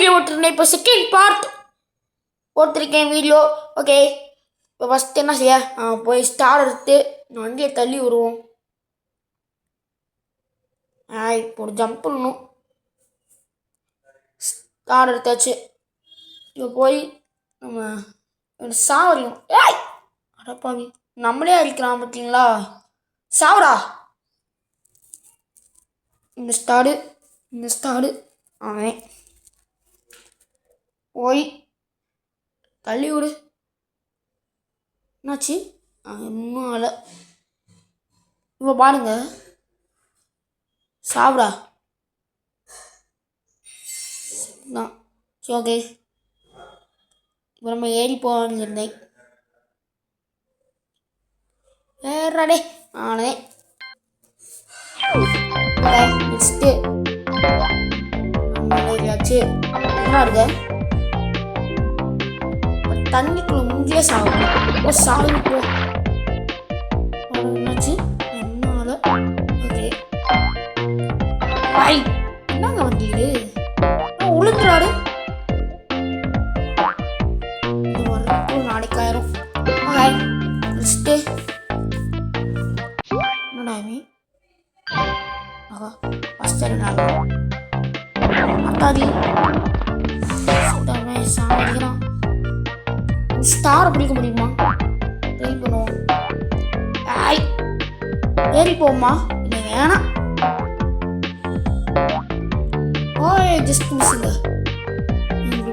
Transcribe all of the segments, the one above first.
Video போட்டிருந்தேன். இப்போ second part போட்டிருக்கேன் வீடியோ. ஓகே, இப்போ ஃபஸ்ட்டு என்ன செய்ய, போய் ஸ்டார் எடுத்து வண்டியை தள்ளி விடுவோம். இப்போ ஒரு ஜம்ப் பண்ணணும். ஸ்டார் எடுத்தாச்சு. இப்போ போய் நம்ம சாவடியும். ஏய் அடப்பாவி, நம்மளே அடிக்கலாம் பார்த்தீங்களா? சாவடா. இந்த ஸ்டாடு அவன் போய் தள்ளி விடு. என்னாச்சு? இன்னும் அலை. இப்போ பாருங்க, சாப்பிடா. சரி ஓகே, இப்போ நம்ம ஏறி போயிருந்தேன். வேறடே ஆனே நெக்ஸ்ட்டு ஆச்சு. என்ன இருக்கு? தண்ணிக்குள்ள முங்கியே சாகும். சாகு போ. என்னாச்சு? என்னால ஓகே பாய். என்னங்க வந்தீங்க? உளுந்துறாரு. இது வரட்டும், நாளைக்கு ஆயிரும். பாய் நெக்ஸ்ட்டு என்னடா ஆஹா ஃபஸ்ட்டு நாள் அத்தாதி சாதிக்கிறான். ஸ்டாரை பிடிக்க முடியுமா? ட்ரை பண்ணுவோம். ஆய் ஏறி போமா? இல்லை வேணாம். ஓய் ஜஸ்ட் மிஸ்ஸுங்க.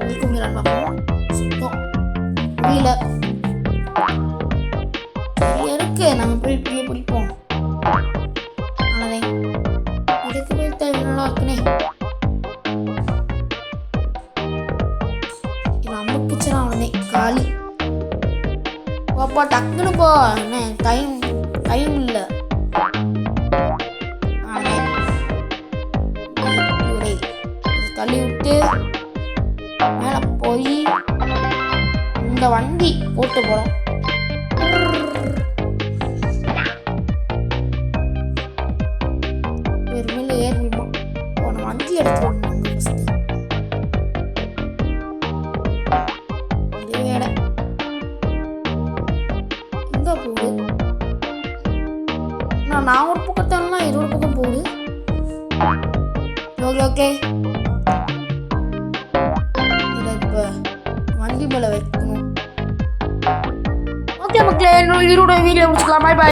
பிடிக்க முடியலான்னு பார்ப்போம். சுத்தம் முடியல. இருக்கு, நம்ம போய் இப்படியே பிடிப்போம். ஆனதே இதுக்கு போய் நல்லா இருக்குனே. காலி பாப்பா, டக்குன்னு போ. என்ன டைம் இல்லை. தள்ளி விட்டு மேலே போய் இந்த வண்டி போட்டு போகிறோம். ஒரு மேலே ஏறிடுமா? போன வண்டி எடுத்துருவோம். நான் ஒரு பக்கத்தானா இன்னொரு பக்கம் போகுது. ஓகே இப்போ வண்டி மேலே வைக்கணும். ஓகே மக்களே, இதோட வீடியோ முடிச்சுக்கலாம். பாய் பாய்.